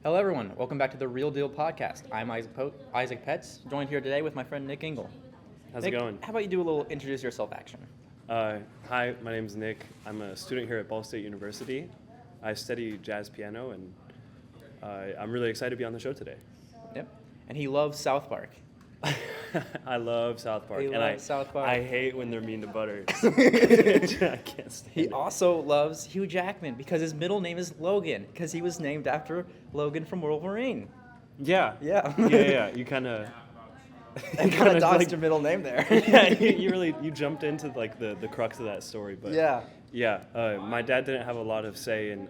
Hello, everyone. Welcome back to the Real Deal Podcast. I'm Isaac Petz, joined here today with my friend Nick Engel. How's Nick, it going? How about you do a little introduce yourself action? Hi, my name's Nick. I'm a student here at Ball State University. I study jazz piano, and I'm really excited to be on the show today. Yep. And he loves South Park. I love South Park. South Park. I hate when they're mean to Butters. I can't stand He it. also loves Hugh Jackman because his middle name is Logan, because he was named after Logan from Wolverine. Yeah. Yeah. Yeah. You kind of... And kind of dodged your middle name there. Yeah, you jumped into like the crux of that story, but Yeah. My dad didn't have a lot of say in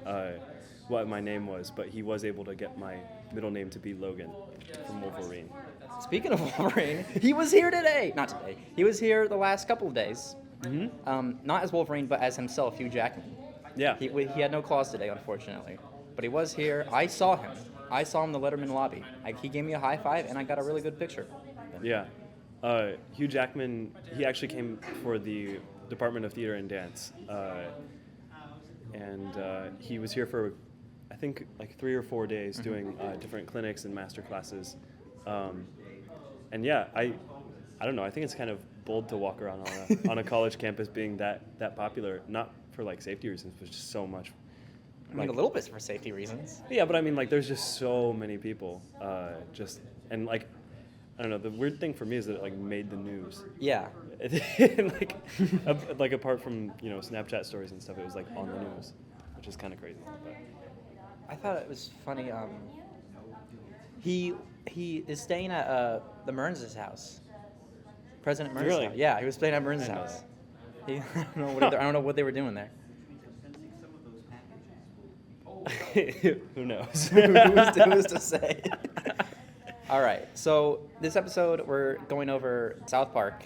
what my name was, but he was able to get my middle name to be Logan from Wolverine. Speaking of Wolverine, he was here today. Not today. He was here the last couple of days. Mm-hmm. Not as Wolverine, but as himself, Hugh Jackman. Yeah. He had no claws today, unfortunately. But he was here. I saw him. I saw him in the Letterman lobby. He gave me a high five, and I got a really good picture. Yeah. Hugh Jackman, he actually came for the Department of Theater and Dance. And he was here for, I think, like 3 or 4 days doing different clinics and master classes. And yeah, I don't know. I think it's kind of bold to walk around on a college campus being that popular, not for like safety reasons, but just so much. I mean, a little bit for safety reasons. Yeah, but I mean, like, there's just so many people. And like, I don't know. The weird thing for me is that it like made the news. Yeah. like apart from Snapchat stories and stuff, it was like on the news, which is kind of crazy. But. I thought it was funny. He is staying at the Mearns' house. President Mearns' Really? house. Yeah, he was staying at Mearns' I know house. I don't know what they were doing there. Who knows? Who was to say? All right, so this episode we're going over South Park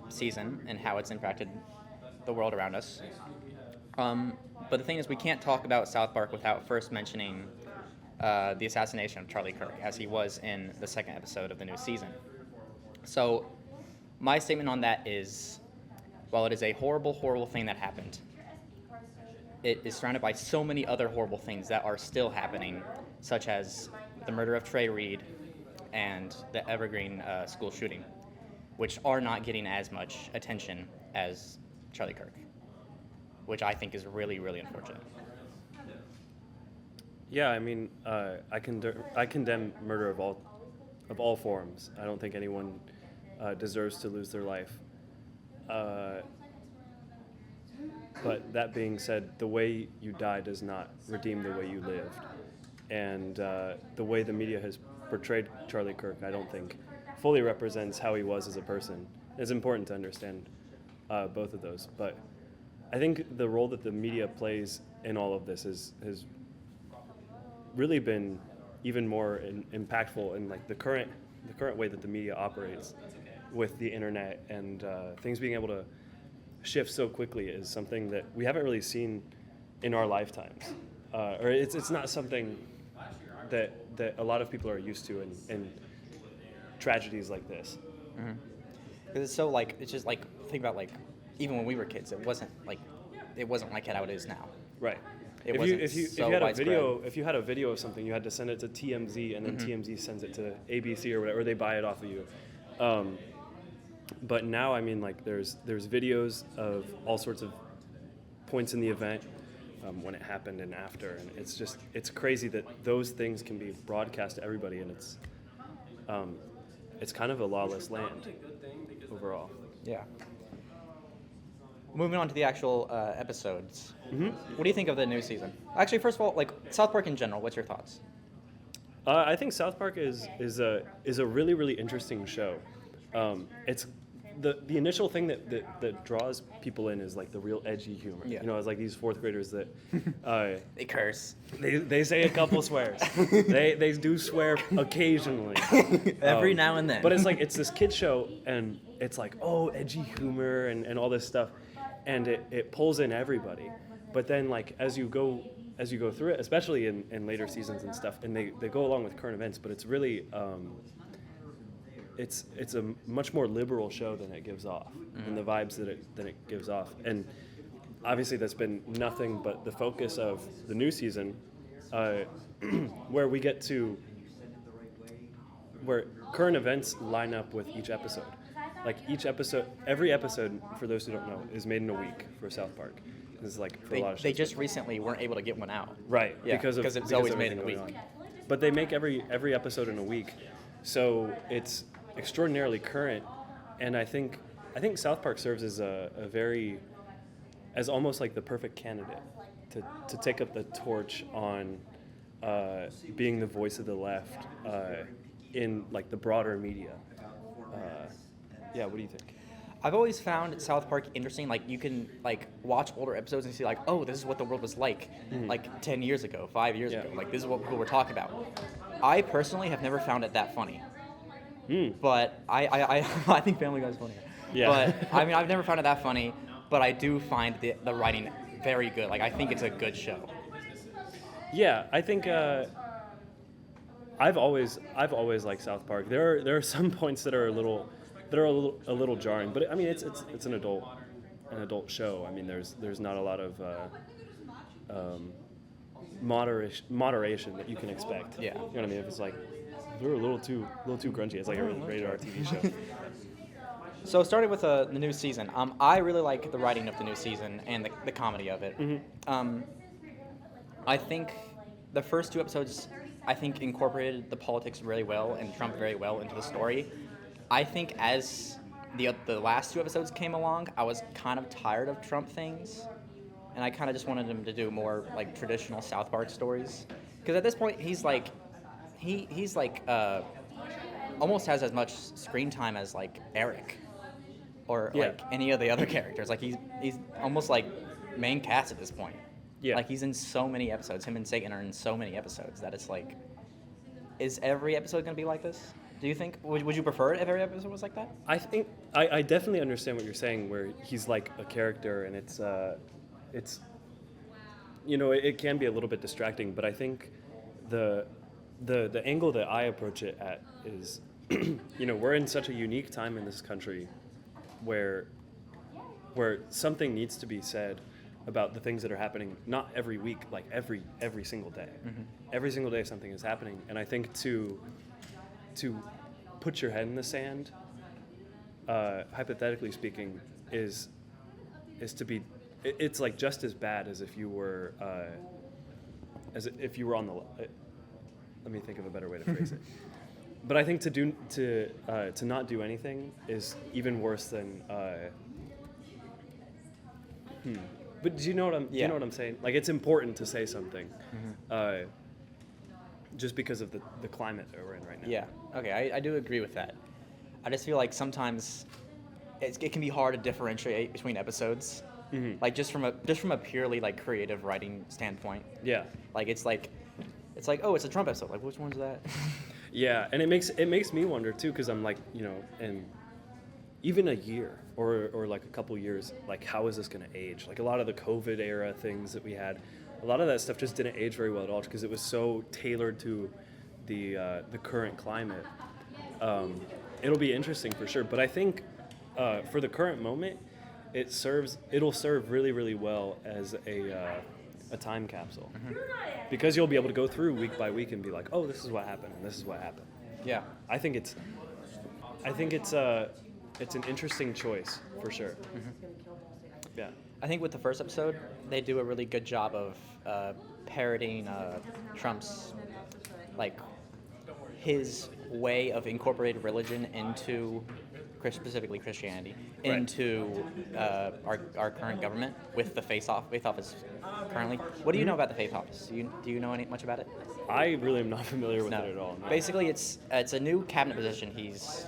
season and how it's impacted the world around us. But the thing is, we can't talk about South Park without first mentioning the assassination of Charlie Kirk, as he was in the second episode of the new season. So my statement on that is, while it is a horrible, horrible thing that happened, it is surrounded by so many other horrible things that are still happening, such as the murder of Trey Reed and the Evergreen school shooting, which are not getting as much attention as Charlie Kirk, which I think is really, really unfortunate. Yeah, I mean, I condemn murder of all forms. I don't think anyone deserves to lose their life. But that being said, the way you die does not redeem the way you lived. And the way the media has portrayed Charlie Kirk, I don't think fully represents how he was as a person. It's important to understand both of those. But I think the role that the media plays in all of this has really been even more impactful in like the current way that the media operates with the internet and things being able to shift so quickly is something that we haven't really seen in our lifetimes, or it's not something that a lot of people are used to in tragedies like this. Mm-hmm. Because it's so like, it's just like, think about like, even when we were kids, it wasn't like how it is now. Right. If you had a video of something, you had to send it to TMZ, and then TMZ sends it to ABC or whatever, or they buy it off of you. But now, I mean, like there's videos of all sorts of points in the event, when it happened and after, and it's crazy that those things can be broadcast to everybody, and it's kind of a lawless land overall. Yeah. Moving on to the actual episodes. Mm-hmm. What do you think of the new season? Actually, first of all, like South Park in general, what's your thoughts? I think South Park is a really, really interesting show. It's the initial thing that draws people in is like the real edgy humor. Yeah. It's like these fourth graders that They curse. they say a couple swears. they do swear occasionally. Every now and then. But it's this kid show, and it's like, oh, edgy humor and all this stuff, and it pulls in everybody. But then like as you go through it, especially in later seasons and stuff, and they go along with current events, but it's really it's a much more liberal show than it gives off, and the vibes that it gives off. And obviously that's been nothing but the focus of the new season. where we get to where current events line up with each episode. Like every episode, for those who don't know, is made in a week for South Park. This is like for a lot of shows. They just recently weren't able to get one out. Right, Yeah, because it's always made in a week. But they make every episode in a week, so it's extraordinarily current. And I think South Park serves as as almost like the perfect candidate to take up the torch on being the voice of the left in like the broader media. Yeah, what do you think? I've always found South Park interesting. Like, you can like watch older episodes and see like, oh, this is what the world was like 10 years ago, 5 years ago. Like, this is what people were talking about. I personally have never found it that funny. But I think Family Guy's funnier. Yeah. But I mean, I've never found it that funny. But I do find the writing very good. Like, I think it's a good show. Yeah, I think I've always liked South Park. There are some points that are a little jarring, but I mean it's an adult show. I mean there's not a lot of moderation that you can expect. Yeah. You know what I mean? If it's like they're a little too grungy, it's like a rated R TV show. So starting with the new season, I really like the writing of the new season and the comedy of it. I think the first 2 episodes, incorporated the politics really well and Trump very well into the story. I think as the last 2 episodes came along, I was kind of tired of Trump things, and I kind of just wanted him to do more like traditional South Park stories. Because at this point, he's like almost has as much screen time as like Eric, or like any of the other characters. Like he's almost like main cast at this point. Yeah. Like he's in so many episodes. Him and Satan are in so many episodes that it's like, is every episode going to be like this? Do you think? Would you prefer it if every episode was like that? I think I definitely understand what you're saying, where he's like a character, and it's it can be a little bit distracting. But I think the angle that I approach it at is, we're in such a unique time in this country, where something needs to be said about the things that are happening, not every week, like every single day. Every single day something is happening, and I think to put your head in the sand, hypothetically speaking, is to be. It's like just as bad as if you were on the. Let me think of a better way to phrase it. But I think to not do anything is even worse than. But do you know what I'm saying? Like, it's important to say something, just because of the climate that we're in right now. Yeah. Okay, I do agree with that. I just feel like sometimes it can be hard to differentiate between episodes, like just from a purely like creative writing standpoint. Yeah. Like it's like, oh, it's a Trump episode. Like, which one's that? Yeah, and it makes me wonder too, because I'm like, and even a year or like a couple years, like how is this going to age? Like a lot of the COVID era things that we had, a lot of that stuff just didn't age very well at all because it was so tailored to the current climate. It'll be interesting for sure, but I think for the current moment, it'll serve really, really well as a time capsule, because you'll be able to go through week by week and be like, oh, this is what happened and this is what happened. Yeah. I think it's an interesting choice for sure. Yeah. I think with the first episode, they do a really good job of parodying Trump's, like, his way of incorporating religion into, specifically Christianity, into our current government with the faith office currently. What do you know about the faith office? Do you know much about it? I really am not familiar with it at all. No. Basically, it's a new cabinet position he's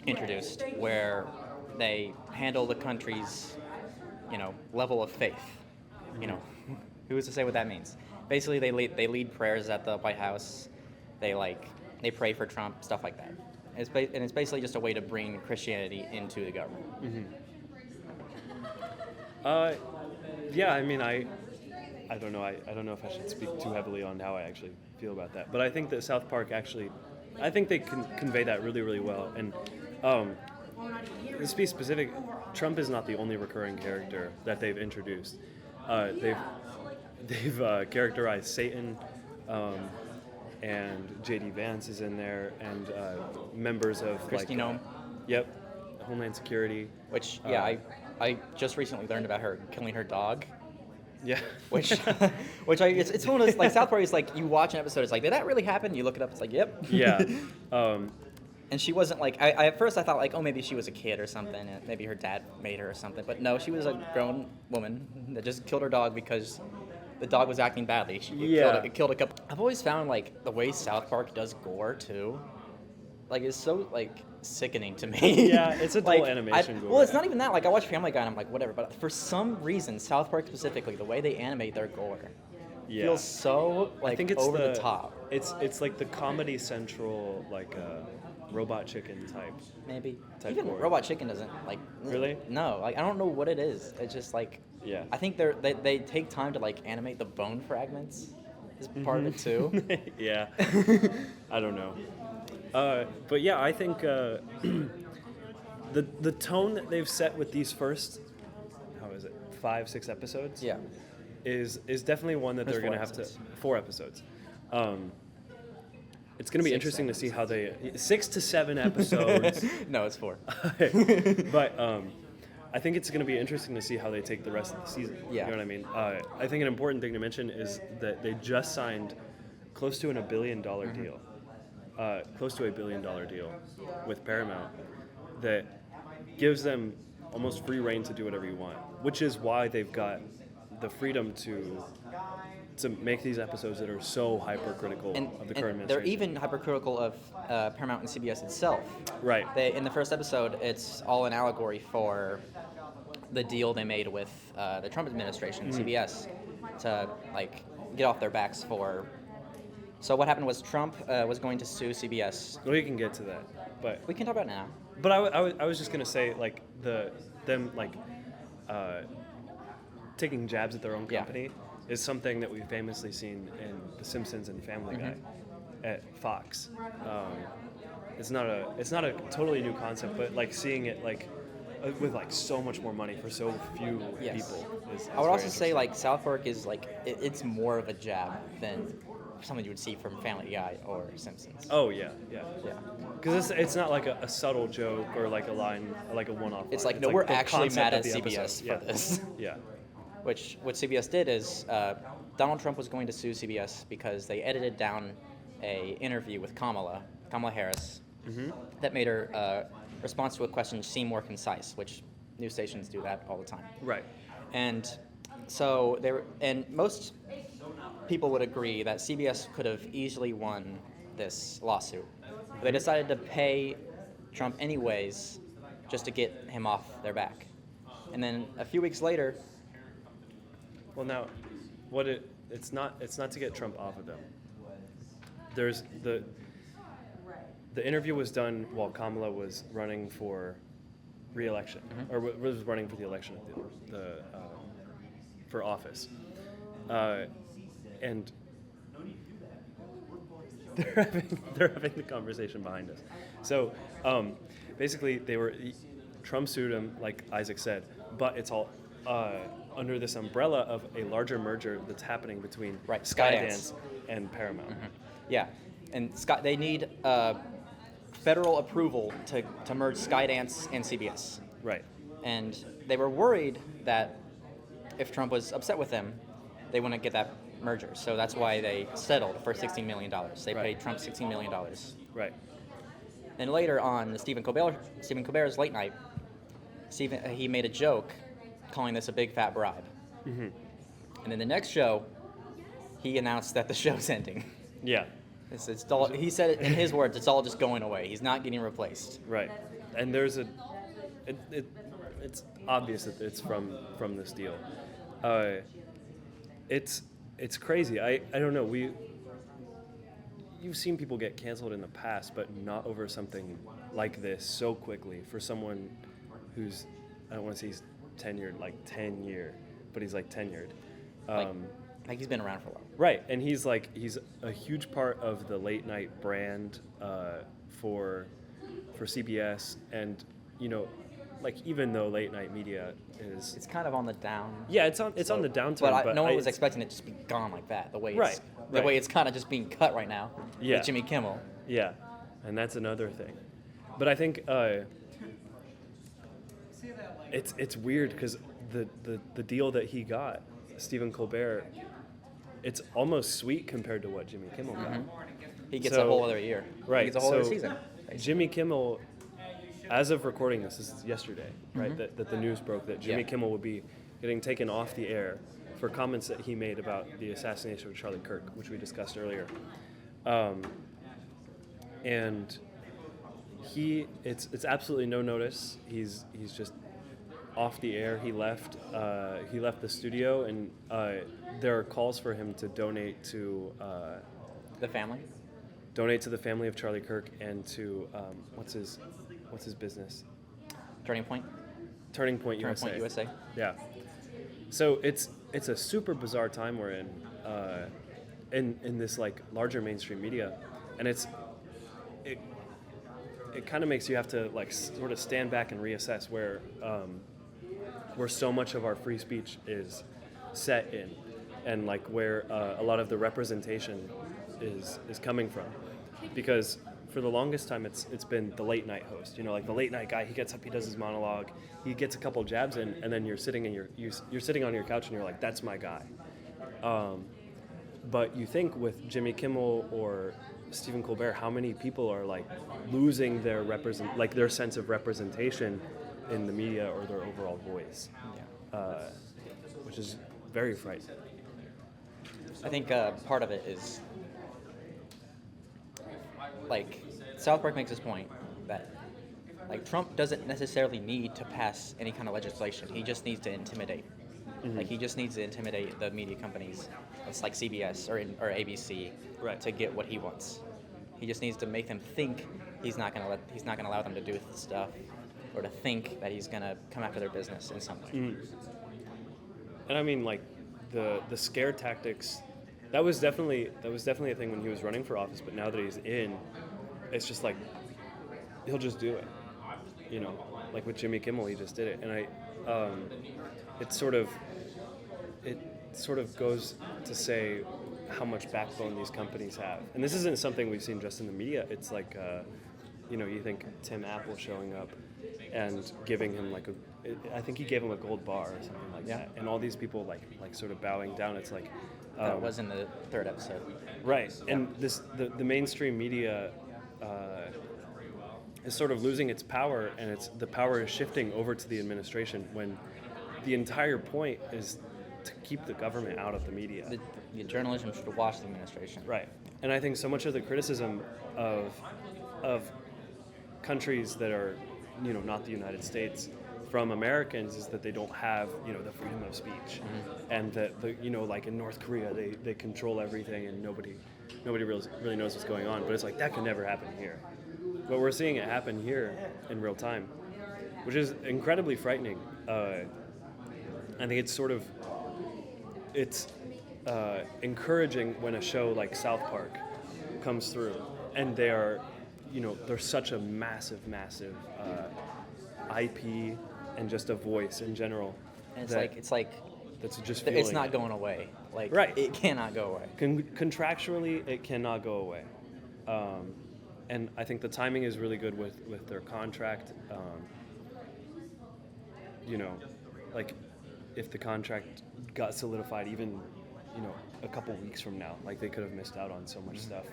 introduced where they handle the country's, level of faith. Who's to say what that means? Basically, they lead prayers at the White House. They pray for Trump, stuff like that. And it's basically just a way to bring Christianity into the government. Yeah, I mean, I don't know. I don't know if I should speak too heavily on how I actually feel about that. But I think that South Park I think they can convey that really, really well. And let's be specific, Trump is not the only recurring character that they've introduced. They've characterized Satan. and J.D. Vance is in there, and members of Kristi Noem. Yep, Homeland Security. Which, I just recently learned about her killing her dog. Yeah. Which it's one of those, like, South Park is like, you watch an episode, it's like, did that really happen? You look it up, it's like, yep. Yeah. And she wasn't like, I at first I thought like, oh, maybe she was a kid or something, and maybe her dad made her or something. But no, she was a grown woman that just killed her dog because the dog was acting badly. It killed a couple. I've always found like the way South Park does gore too, like, is so like sickening to me. Yeah, it's a dull animation gore. Well, it's not even that. Like, I watch Family Guy and I'm like, whatever. But for some reason, South Park specifically, the way they animate their gore feels so like, I think it's over the top. It's like the Comedy Central, like Robot Chicken type. Maybe. Type Even gore. Robot Chicken doesn't like. Really? No, like, I don't know what it is. It's just like. Yeah. I think they take time to like animate the bone fragments. Is part of it too. Yeah. I don't know. But yeah, I think the tone that they've set with these first, 5-6 episodes? Yeah. Is definitely one that There's they're going to have to 4 episodes. It's going to be 6 interesting to see how they 6 to 7 episodes. No, it's 4. But I think it's going to be interesting to see how they take the rest of the season. Yeah. You know what I mean? I think an important thing to mention is that they just signed close to $1 billion deal. Close to $1 billion deal with Paramount that gives them almost free reign to do whatever you want, which is why they've got the freedom to make these episodes that are so hypercritical of the current administration. They're even hypercritical of Paramount and CBS itself. Right. In the first episode, it's all an allegory for the deal they made with the Trump administration, CBS, to like get off their backs for. So what happened was Trump was going to sue CBS. Well, you can get to that, but We can talk about it now. But I was just gonna say, like, them taking jabs at their own company is something that we've famously seen in The Simpsons and Family Guy at Fox. It's not a totally new concept, but like seeing it like with like so much more money for so few people is I would very also say interesting. like South Park is like it's more of a jab than something you would see from Family Guy or Simpsons. Oh yeah. Yeah. Because it's not like a subtle joke or like a line, like a one-off. It's line. like, no, we're the actually concept mad of at the CBS episode. for this. Yeah. Which what CBS did is Donald Trump was going to sue CBS because they edited down a interview with Kamala Harris, that made her response to a question seem more concise, which news stations do that all the time. Right. And so most people would agree that CBS could have easily won this lawsuit. But they decided to pay Trump anyways, just to get him off their back. And then a few weeks later. Well, now, it's not to get Trump off of them. There's the interview was done while Kamala was running for re-election, or was running for the election of for office, and they're having the conversation behind us. So basically, Trump sued him, like Isaac said, but it's all under this umbrella of a larger merger that's happening between Skydance and Paramount. Yeah, and they need federal approval to merge Skydance and CBS. Right. And they were worried that if Trump was upset with them, they wouldn't get that merger. So that's why they settled for $16 million. They paid Trump $16 million. Right. And later on, Stephen Colbert's Late Night, he made a joke calling this a big fat bribe. And then the next show, he announced that the show's ending. Yeah. It's all, he said it in his words, it's all just going away. He's not getting replaced. Right. And there's it's obvious that it's from this deal. It's crazy. I don't know. You've seen people get canceled in the past, but not over something like this so quickly for someone who's, I don't want to say he's tenured, like 10 year, but he's like tenured. Like he's been around for a while. Right, and he's a huge part of the late night brand for CBS, and like even though late night media it's kind of on the down. Yeah, it's on the downturn. But no one was expecting it to just be gone like that. The way right. the Right. way it's kind of just being cut right now Yeah. with Jimmy Kimmel. Yeah, and that's another thing. But I think it's weird because the deal that he got, Stephen Colbert, it's almost sweet compared to what Jimmy Kimmel got. He gets So- a whole other year. Right. He gets a whole other so season. basically. Jimmy Kimmel, as of recording this is yesterday, right? That the news broke that Jimmy Yeah. Kimmel would be getting taken off the air for comments that he made about the assassination of Charlie Kirk, which we discussed earlier. And it's absolutely no notice. He's just off the air. He left the studio, and there are calls for him to donate to The family. the family of Charlie Kirk and to what's his business? Turning Point. Turning Point Turning USA. Point USA. Yeah. So it's a super bizarre time we're in this like larger mainstream media, and it kind of makes you have to like sort of stand back and reassess where so much of our free speech is set in, and like where a lot of the representation is coming from, because for the longest time it's been the late night host, like the late night guy. He gets up, he does his monologue, he gets a couple jabs in, and then you're sitting you're sitting on your couch and you're like, that's my guy. But you think with Jimmy Kimmel or Stephen Colbert, how many people are like losing their their sense of representation in the media or their overall voice, which is very frightening. I think part of it is like South Park makes this point that like Trump doesn't necessarily need to pass any kind of legislation. He just needs to intimidate. Like he just needs to intimidate the media companies. It's like CBS or ABC, Right. to get what he wants. He just needs to make them think he's not gonna allow them to do this stuff, or to think that he's gonna come after their business in some way. And I mean, like the scare tactics, that was definitely a thing when he was running for office. But now that he's in, it's just like he'll just do it. Like with Jimmy Kimmel, he just did it, and it sort of goes to say how much backbone these companies have. And this isn't something we've seen just in the media. It's like, you think Tim Apple showing up and giving him I think he gave him a gold bar or something like that. And all these people like sort of bowing down. It's like, That was in the third episode. right. And the mainstream media is sort of losing its power, and the power is shifting over to the administration when the entire point is to keep the government out of the media. The journalism should watch the administration. Right. And I think so much of the criticism of countries that are, not the United States from Americans is that they don't have, the freedom of speech. And that, like in North Korea, they control everything and nobody really knows what's going on. But it's like, that can never happen here. But we're seeing it happen here in real time, which is incredibly frightening. I think it's encouraging when a show like South Park comes through, and they are, they're such a massive IP and just a voice in general. And that's just it's fueling not it. going away. Like Right. it cannot go away. Contractually, it cannot go away. And I think the timing is really good with their contract. Like if the contract got solidified even, a couple weeks from now, like they could have missed out on so much stuff.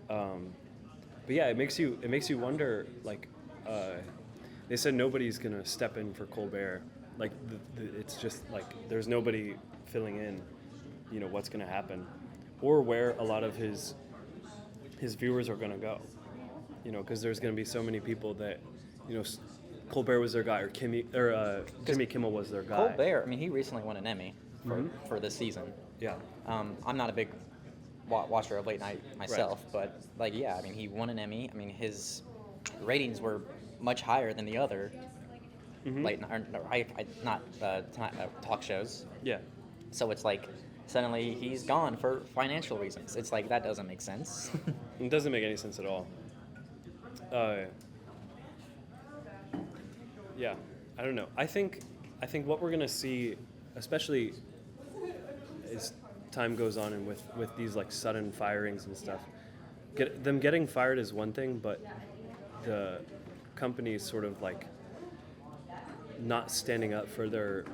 But yeah, it makes you wonder. Like they said, nobody's gonna step in for Colbert. Like it's just like there's nobody filling in. What's gonna happen, or where a lot of his viewers are gonna go. Because there's gonna be so many people that, Colbert was their guy, or Jimmy Kimmel was their guy. Colbert, I mean, he recently won an Emmy for this season. Yeah. I'm not a big watcher of late night myself, but he won an Emmy. I mean, his ratings were much higher than the other late night, talk shows. Yeah. So it's like suddenly he's gone for financial reasons. It's like that doesn't make sense. It doesn't make any sense at all. Yeah, I don't know. I think what we're gonna see, especially, is time goes on and with these like sudden firings and stuff, them getting fired is one thing, but the company's sort of like not standing up for their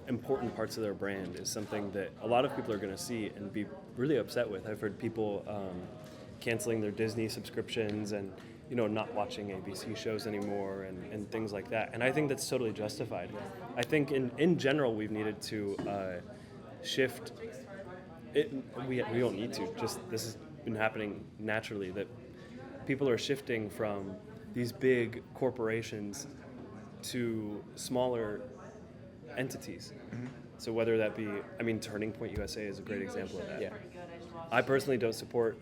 important parts of their brand is something that a lot of people are going to see and be really upset with. I've heard people canceling their Disney subscriptions and not watching ABC shows anymore and things like that. And I think that's totally justified. I think in general we've needed to shift. We don't need to. Just this has been happening naturally that people are shifting from these big corporations to smaller entities. Mm-hmm. So whether that be, Turning Point USA is a great example of that. Yeah. I personally don't support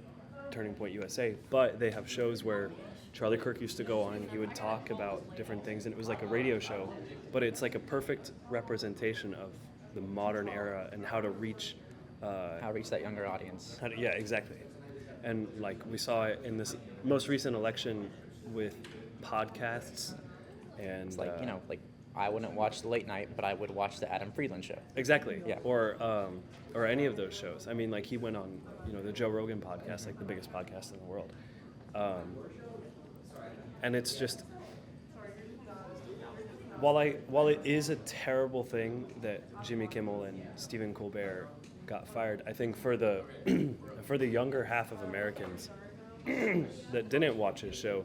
Turning Point USA, but they have shows where Charlie Kirk used to go on and he would talk about different things, and it was like a radio show, but it's like a perfect representation of the modern era and how to reach that younger audience. Yeah, exactly. And like we saw it in this most recent election with podcasts, and it's like I wouldn't watch the late night, but I would watch the Adam Friedland show. Exactly. Yeah. Or any of those shows. Like he went on the Joe Rogan podcast, like the biggest podcast in the world, and it's just while it is a terrible thing that Jimmy Kimmel and Stephen Colbert got fired, I think for the for the younger half of Americans that didn't watch his show,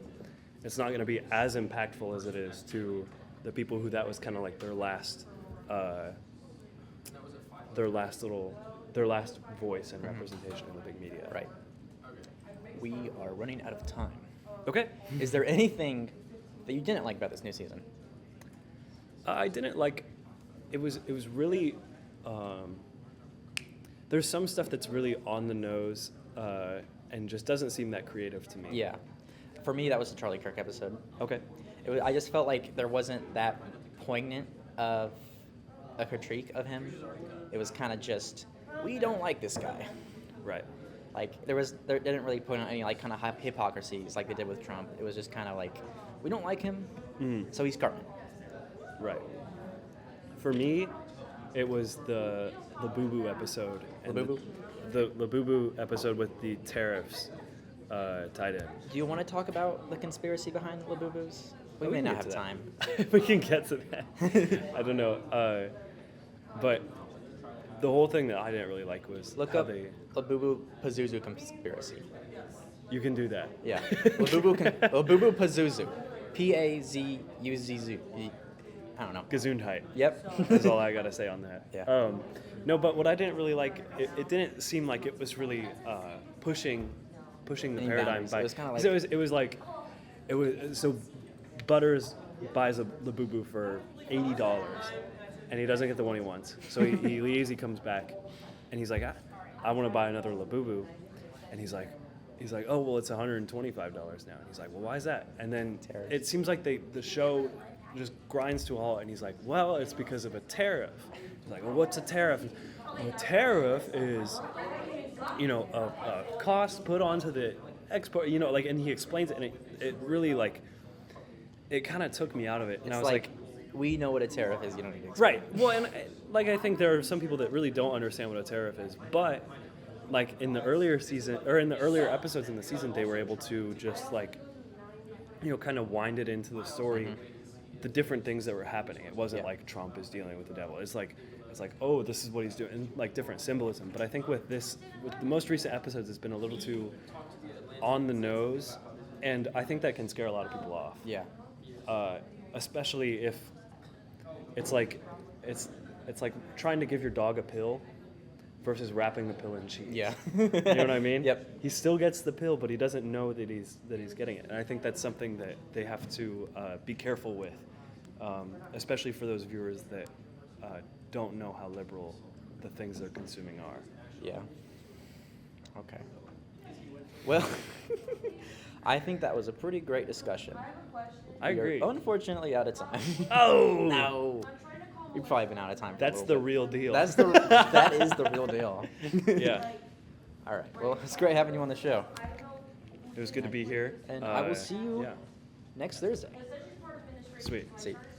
it's not going to be as impactful as it is to the people who that was kind of like their last voice and representation in the big media. Right. We are running out of time. Okay. Is there anything that you didn't like about this new season? I didn't like. It was really. There's some stuff that's really on the nose and just doesn't seem that creative to me. Yeah. For me, that was the Charlie Kirk episode. Okay. I just felt like there wasn't that poignant of a critique of him. It was kind of just, we don't like this guy. Right. Like there didn't really point out any like kind of hypocrisies like they did with Trump. It was just kind of like, we don't like him, so he's Cartman. Right. For me, it was the Labubu episode. Labubu? The Labubu episode with the tariffs tied in. Do you want to talk about the conspiracy behind the Labubus? We may not have time. We can get to that. I don't know. But the whole thing that I didn't really like was look up Labubu Pazuzu conspiracy. You can do that. Yeah. Labubu Pazuzu. P-A-Z-U-Z-Z. I don't know. Gesundheit. Yep. That's all I got to say on that. Yeah. No, but what I didn't really like, it didn't seem like it was really pushing the paradigm. It was kind of like... So Butters buys a Labubu for $80, and he doesn't get the one he wants. So he leaves, he comes back, and he's like, I want to buy another Labubu. And he's like, oh, well, it's $125 now. And he's like, well, why is that? And then it seems like the show just grinds to a halt, and he's like, well, it's because of a tariff. He's like, well, what's a tariff? A tariff is, a cost put onto the export, and he explains it, and it really, it kind of took me out of it. And it's I was like, we know what a tariff is, you don't need to explain. Right. Well, and I think there are some people that really don't understand what a tariff is, but in the earlier season, or in the earlier episodes in the season, they were able to just kind of wind it into the story, the different things that were happening. It wasn't like Trump is dealing with the devil. It's like, oh, this is what he's doing, and different symbolism. But I think with the most recent episodes, it's been a little too on the nose, and I think that can scare a lot of people off. Yeah. Especially if it's like trying to give your dog a pill versus wrapping the pill in cheese. Yeah. You know what I mean? Yep. He still gets the pill, but he doesn't know that he's getting it. And I think that's something that they have to be careful with, especially for those viewers that don't know how liberal the things they're consuming are. Yeah. Okay. Well, I think that was a pretty great discussion. I agree. We're unfortunately out of time. Oh! No. You've probably been out of time for That's the real deal. That is the real deal. Yeah. All right. Well, it's great having you on the show. It was good to be here. And I will see you next Thursday. Sweet. See you.